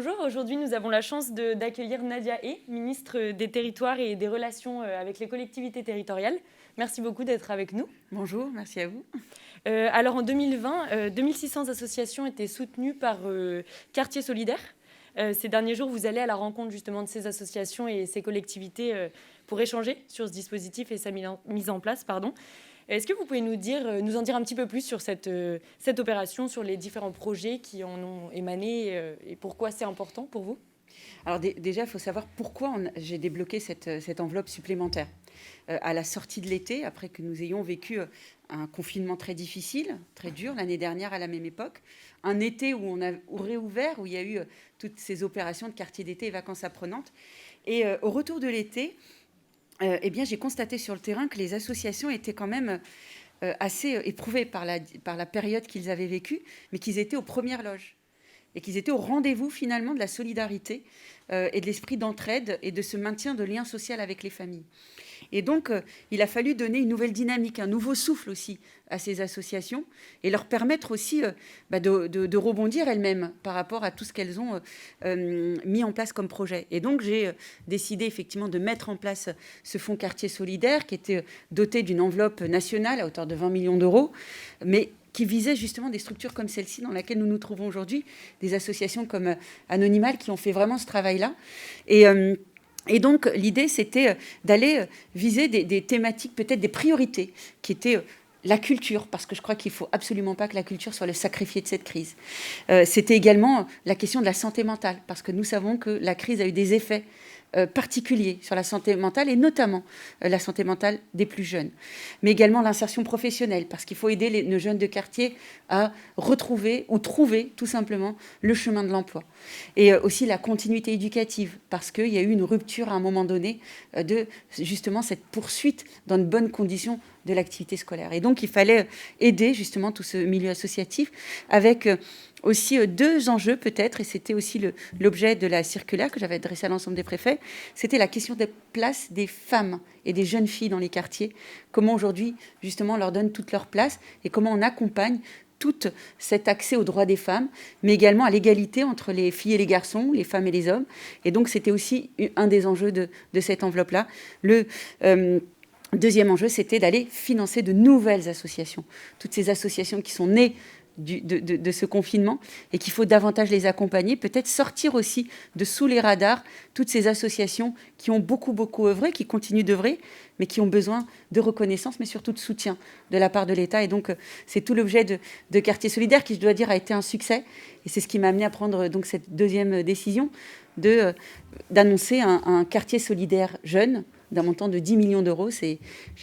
Bonjour, aujourd'hui nous avons la chance d'accueillir Nadia He, ministre des Territoires et des Relations avec les collectivités territoriales. Merci beaucoup d'être avec nous. Bonjour, merci à vous. Alors en 2020, 2600 associations étaient soutenues par Quartier Solidaire. Ces derniers jours, vous allez à la rencontre justement de ces associations et ces collectivités pour échanger sur ce dispositif et sa mise en place. Est-ce que vous pouvez nous en dire un petit peu plus sur cette opération, sur les différents projets qui en ont émané et pourquoi c'est important pour vous ? Alors déjà, il faut savoir pourquoi j'ai débloqué cette enveloppe supplémentaire. À la sortie de l'été, après que nous ayons vécu un confinement très difficile, très dur, l'année dernière à la même époque, un été où on a réouvert, où il y a eu toutes ces opérations de quartier d'été et vacances apprenantes. Et au retour de l'été, j'ai constaté sur le terrain que les associations étaient quand même assez éprouvées par la période qu'ils avaient vécue, mais qu'ils étaient aux premières loges et qu'ils étaient au rendez-vous finalement de la solidarité et de l'esprit d'entraide et de ce maintien de lien social avec les familles. Et donc, il a fallu donner une nouvelle dynamique, un nouveau souffle aussi à ces associations et leur permettre aussi de rebondir elles-mêmes par rapport à tout ce qu'elles ont mis en place comme projet. Et donc, j'ai décidé effectivement de mettre en place ce fonds quartier solidaire qui était doté d'une enveloppe nationale à hauteur de 20 millions d'euros, mais qui visait justement des structures comme celle-ci dans laquelle nous nous trouvons aujourd'hui, des associations comme Anonymal qui ont fait vraiment ce travail-là. Et donc, l'idée, c'était d'aller viser des thématiques, peut-être des priorités, qui étaient la culture, parce que je crois qu'il ne faut absolument pas que la culture soit le sacrifié de cette crise. C'était également la question de la santé mentale, parce que nous savons que la crise a eu des effets particuliers sur la santé mentale, et notamment la santé mentale des plus jeunes. Mais également l'insertion professionnelle, parce qu'il faut aider nos jeunes de quartier à retrouver ou trouver tout simplement le chemin de l'emploi. Et aussi la continuité éducative, parce qu'il y a eu une rupture à un moment donné de justement cette poursuite dans de bonnes conditions de l'activité scolaire. Et donc, il fallait aider justement tout ce milieu associatif avec aussi deux enjeux peut-être, et c'était aussi l'objet de la circulaire que j'avais adressée à l'ensemble des préfets, c'était la question des places des femmes et des jeunes filles dans les quartiers. Comment aujourd'hui, justement, on leur donne toute leur place et comment on accompagne tout cet accès aux droits des femmes, mais également à l'égalité entre les filles et les garçons, les femmes et les hommes. Et donc, c'était aussi un des enjeux de cette enveloppe-là. Deuxième enjeu, c'était d'aller financer de nouvelles associations. Toutes ces associations qui sont nées de ce confinement et qu'il faut davantage les accompagner, peut-être sortir aussi de sous les radars toutes ces associations qui ont beaucoup œuvré, qui continuent d'œuvrer, mais qui ont besoin de reconnaissance, mais surtout de soutien de la part de l'État. Et donc, c'est tout l'objet de Quartier Solidaire qui, je dois dire, a été un succès. Et c'est ce qui m'a amené à prendre donc cette deuxième décision d'annoncer un quartier solidaire jeune d'un montant de 10 millions d'euros. J'ai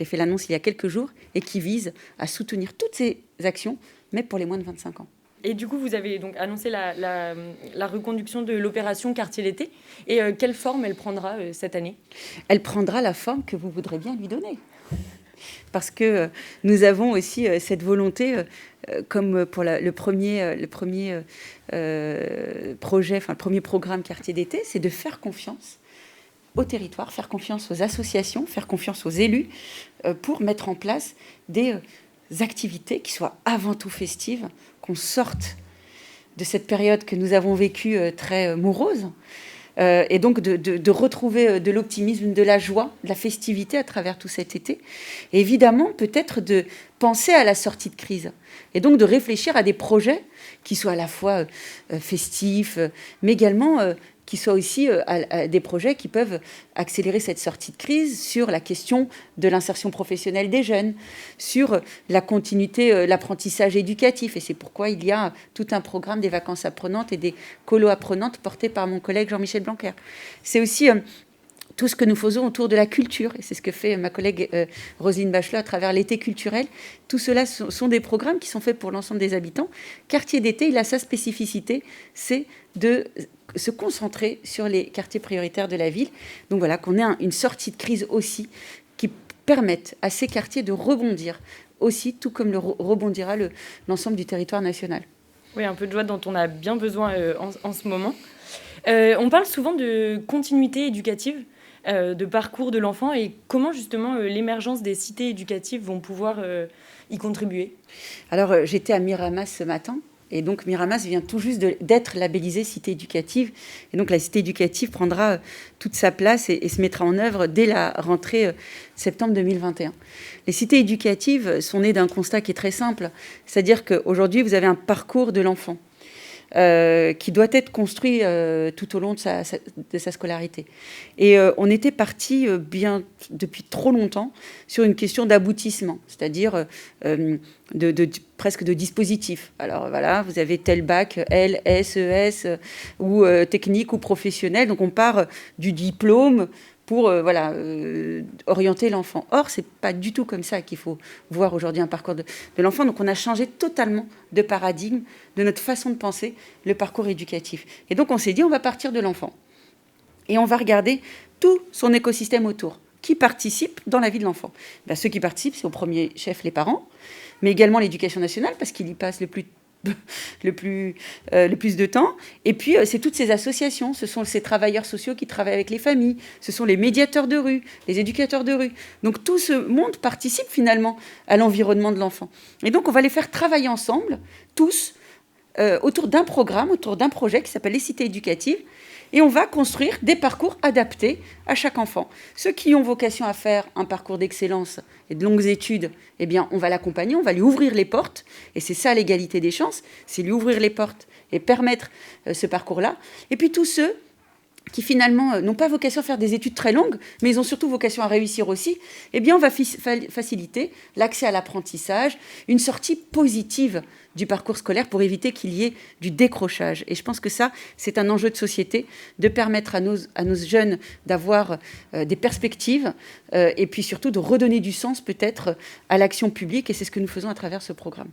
fait l'annonce il y a quelques jours et qui vise à soutenir toutes ces actions, mais pour les moins de 25 ans. Et du coup, vous avez donc annoncé la reconduction de l'opération Quartier l'été. Et quelle forme elle prendra cette année ? Elle prendra la forme que vous voudrez bien lui donner. Parce que nous avons aussi cette volonté, comme pour le premier projet, enfin le premier programme Quartier d'été, c'est de faire confiance au territoire, faire confiance aux associations, faire confiance aux élus pour mettre en place des activités qui soient avant tout festives, qu'on sorte de cette période que nous avons vécue très morose, et donc de retrouver de l'optimisme, de la joie, de la festivité à travers tout cet été. Et évidemment, peut-être de penser à la sortie de crise, et donc de réfléchir à des projets qui soient à la fois festifs, mais également qui soient aussi à des projets qui peuvent accélérer cette sortie de crise sur la question de l'insertion professionnelle des jeunes, sur la continuité, l'apprentissage éducatif. Et c'est pourquoi il y a tout un programme des vacances apprenantes et des colos apprenantes porté par mon collègue Jean-Michel Blanquer. C'est aussi tout ce que nous faisons autour de la culture, et c'est ce que fait ma collègue Roselyne Bachelot à travers l'été culturel. Tout cela sont des programmes qui sont faits pour l'ensemble des habitants. Quartier d'été, il a sa spécificité, c'est de se concentrer sur les quartiers prioritaires de la ville. Donc voilà, qu'on ait une sortie de crise aussi qui permette à ces quartiers de rebondir aussi, tout comme rebondira l'ensemble du territoire national. Oui, un peu de joie dont on a bien besoin en ce moment. On parle souvent de continuité éducative, de parcours de l'enfant, et comment justement l'émergence des cités éducatives vont pouvoir y contribuer ? Alors, j'étais à Miramas ce matin, Et donc Miramas vient tout juste d'être labellisée cité éducative. Et donc la cité éducative prendra toute sa place et se mettra en œuvre dès la rentrée septembre 2021. Les cités éducatives sont nées d'un constat qui est très simple, c'est-à-dire qu'aujourd'hui, vous avez un parcours de l'enfant qui doit être construit tout au long de sa scolarité. Et on était parti bien depuis trop longtemps sur une question d'aboutissement, c'est-à-dire presque de dispositif. Alors voilà, vous avez tel bac, L, S, ES, ou technique ou professionnel, donc on part du diplôme pour orienter l'enfant. Or, ce n'est pas du tout comme ça qu'il faut voir aujourd'hui un parcours de l'enfant. Donc, on a changé totalement de paradigme, de notre façon de penser le parcours éducatif. Et donc, on s'est dit, on va partir de l'enfant. Et on va regarder tout son écosystème autour. Qui participe dans la vie de l'enfant ? Ceux qui participent, c'est au premier chef les parents, mais également l'éducation nationale, parce qu'il y passe le plus de temps. Et puis, c'est toutes ces associations. Ce sont ces travailleurs sociaux qui travaillent avec les familles. Ce sont les médiateurs de rue, les éducateurs de rue. Donc, tout ce monde participe finalement à l'environnement de l'enfant. Et donc, on va les faire travailler ensemble, tous, autour d'un programme, autour d'un projet qui s'appelle les cités éducatives. Et on va construire des parcours adaptés à chaque enfant. Ceux qui ont vocation à faire un parcours d'excellence et de longues études, eh bien, on va l'accompagner, on va lui ouvrir les portes. Et c'est ça l'égalité des chances, c'est lui ouvrir les portes et permettre ce parcours-là. Et puis tous ceux qui finalement n'ont pas vocation à faire des études très longues, mais ils ont surtout vocation à réussir aussi, eh bien on va faciliter l'accès à l'apprentissage, une sortie positive du parcours scolaire pour éviter qu'il y ait du décrochage. Et je pense que ça, c'est un enjeu de société, de permettre à nos jeunes d'avoir des perspectives et puis surtout de redonner du sens peut-être à l'action publique, et c'est ce que nous faisons à travers ce programme.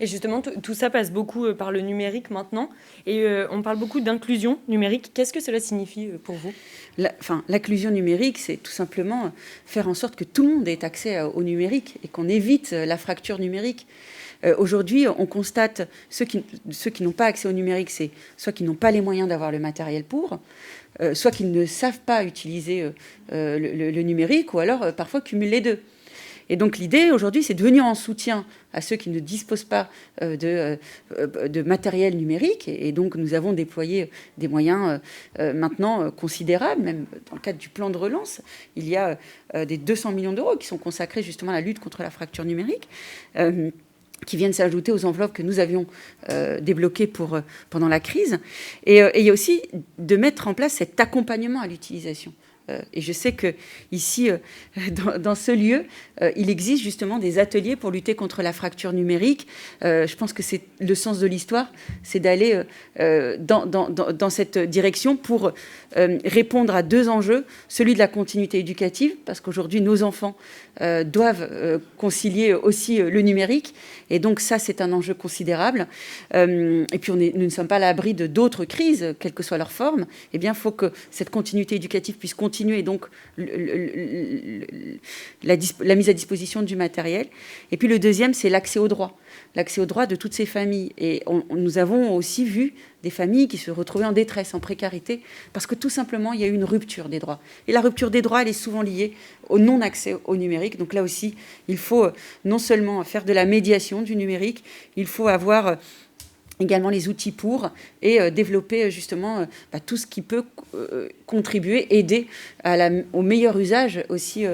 Et justement, tout ça passe beaucoup par le numérique maintenant. Et on parle beaucoup d'inclusion numérique. Qu'est-ce que cela signifie pour vous ? L'inclusion numérique, c'est tout simplement faire en sorte que tout le monde ait accès au numérique et qu'on évite la fracture numérique. Aujourd'hui, on constate ceux qui n'ont pas accès au numérique, c'est soit qu'ils n'ont pas les moyens d'avoir le matériel pour, soit qu'ils ne savent pas utiliser le numérique, ou alors parfois cumulent les deux. Et donc l'idée aujourd'hui, c'est de venir en soutien à ceux qui ne disposent pas de matériel numérique. Et donc nous avons déployé des moyens maintenant considérables, même dans le cadre du plan de relance. Il y a des 200 millions d'euros qui sont consacrés justement à la lutte contre la fracture numérique, qui viennent s'ajouter aux enveloppes que nous avions débloquées pendant la crise. Et il y a aussi de mettre en place cet accompagnement à l'utilisation. Et je sais qu'ici, dans ce lieu, il existe justement des ateliers pour lutter contre la fracture numérique. Je pense que c'est le sens de l'histoire, c'est d'aller dans cette direction pour répondre à deux enjeux. Celui de la continuité éducative, parce qu'aujourd'hui, nos enfants doivent concilier aussi le numérique. Et donc ça, c'est un enjeu considérable. Et puis, nous ne sommes pas à l'abri de d'autres crises, quelle que soit leur forme. Eh bien, il faut que cette continuité éducative puisse continuer, et donc la mise à disposition du matériel. Et puis le deuxième, c'est l'accès au droit de toutes ces familles. Et nous avons aussi vu des familles qui se retrouvaient en détresse, en précarité, parce que tout simplement, il y a eu une rupture des droits. Et la rupture des droits, elle est souvent liée au non-accès au numérique. Donc là aussi, il faut non seulement faire de la médiation du numérique, il faut avoir également les outils pour, et développer justement tout ce qui peut contribuer, aider au meilleur usage aussi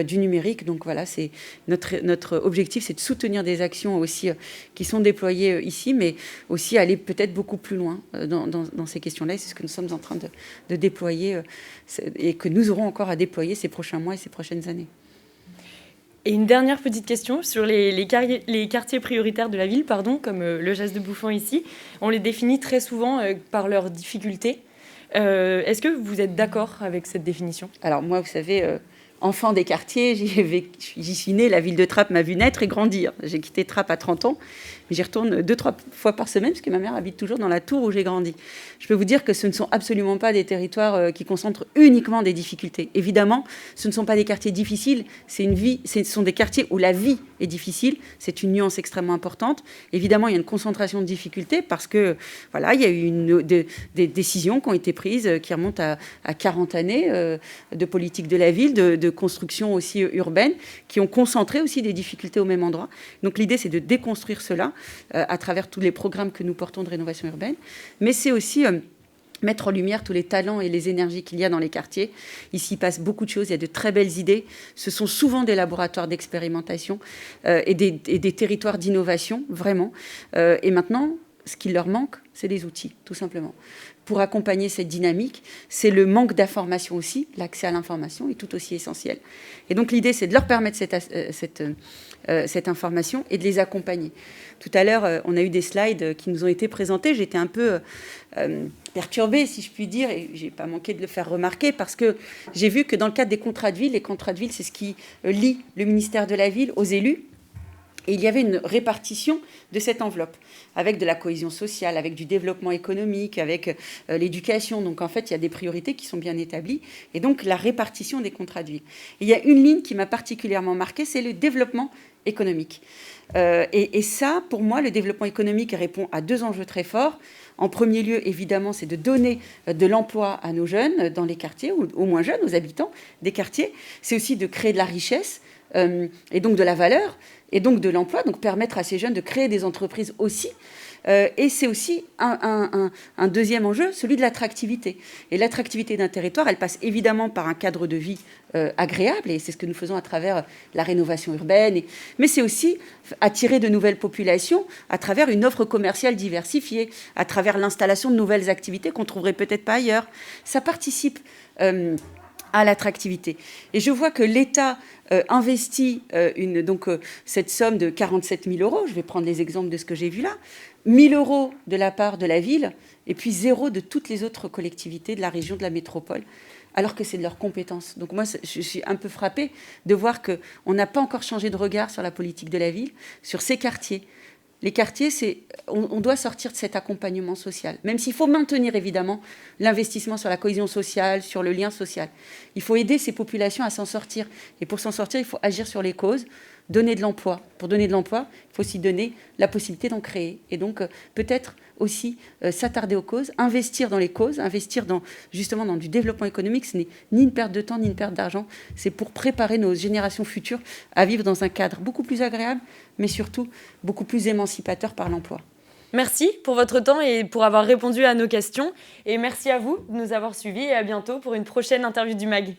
du numérique. Donc voilà, c'est notre objectif, c'est de soutenir des actions aussi qui sont déployées ici, mais aussi aller peut-être beaucoup plus loin dans ces questions-là. Et c'est ce que nous sommes en train de déployer et que nous aurons encore à déployer ces prochains mois et ces prochaines années. Et une dernière petite question sur les quartiers prioritaires de la ville, comme le Jas de Bouffan ici. On les définit très souvent par leurs difficultés. Est-ce que vous êtes d'accord avec cette définition ? Alors moi, vous savez, enfant des quartiers, j'y suis née, la ville de Trappes m'a vu naître et grandir. J'ai quitté Trappes à 30 ans, mais j'y retourne 2-3 fois par semaine, parce que ma mère habite toujours dans la tour où j'ai grandi. Je peux vous dire que ce ne sont absolument pas des territoires qui concentrent uniquement des difficultés. Évidemment, ce ne sont pas des quartiers difficiles, ce sont des quartiers où la vie est difficile. C'est une nuance extrêmement importante. Évidemment, il y a une concentration de difficultés parce que, voilà, il y a eu des décisions qui ont été prises qui remontent à 40 années de politique de la ville, de construction aussi urbaine, qui ont concentré aussi des difficultés au même endroit. Donc l'idée, c'est de déconstruire cela à travers tous les programmes que nous portons de rénovation urbaine. Mais c'est aussi mettre en lumière tous les talents et les énergies qu'il y a dans les quartiers. Ici, il passe beaucoup de choses, il y a de très belles idées. Ce sont souvent des laboratoires d'expérimentation et des territoires d'innovation, vraiment. Et maintenant, ce qui leur manque, c'est des outils, tout simplement. Pour accompagner cette dynamique, c'est le manque d'information aussi. L'accès à l'information est tout aussi essentiel. Et donc, l'idée, c'est de leur permettre cette information et de les accompagner. Tout à l'heure, on a eu des slides qui nous ont été présentés. J'étais un peu perturbée, si je puis dire, et je n'ai pas manqué de le faire remarquer, parce que j'ai vu que dans le cadre des contrats de ville, les contrats de ville, c'est ce qui lie le ministère de la Ville aux élus. Et il y avait une répartition de cette enveloppe, avec de la cohésion sociale, avec du développement économique, avec l'éducation. Donc en fait, il y a des priorités qui sont bien établies. Et donc la répartition des contrats de ville. Et il y a une ligne qui m'a particulièrement marquée, c'est le développement économique. Et ça, pour moi, le développement économique répond à deux enjeux très forts. En premier lieu, évidemment, c'est de donner de l'emploi à nos jeunes dans les quartiers, ou aux moins jeunes, aux habitants des quartiers. C'est aussi de créer de la richesse et donc de la valeur, et donc de l'emploi, donc permettre à ces jeunes de créer des entreprises aussi. Et c'est aussi un deuxième enjeu, celui de l'attractivité. Et l'attractivité d'un territoire, elle passe évidemment par un cadre de vie agréable, et c'est ce que nous faisons à travers la rénovation urbaine, mais c'est aussi attirer de nouvelles populations à travers une offre commerciale diversifiée, à travers l'installation de nouvelles activités qu'on ne trouverait peut-être pas ailleurs. Ça participe à l'attractivité. Et je vois que l'État investit cette somme de 47 000 euros, je vais prendre les exemples de ce que j'ai vu là, 1 000 euros de la part de la ville, et puis 0 de toutes les autres collectivités de la région, de la métropole, alors que c'est de leurs compétences. Donc moi, je suis un peu frappée de voir qu'on n'a pas encore changé de regard sur la politique de la ville, sur ces quartiers. Les quartiers, on doit sortir de cet accompagnement social, même s'il faut maintenir évidemment l'investissement sur la cohésion sociale, sur le lien social. Il faut aider ces populations à s'en sortir. Et pour s'en sortir, il faut agir sur les causes, donner de l'emploi. Pour donner de l'emploi, il faut aussi donner la possibilité d'en créer. Et donc, peut-être aussi s'attarder aux causes, investir dans les causes, investir justement dans du développement économique. Ce n'est ni une perte de temps, ni une perte d'argent. C'est pour préparer nos générations futures à vivre dans un cadre beaucoup plus agréable, mais surtout beaucoup plus émancipateur par l'emploi. Merci pour votre temps et pour avoir répondu à nos questions. Et merci à vous de nous avoir suivis et à bientôt pour une prochaine interview du MAG.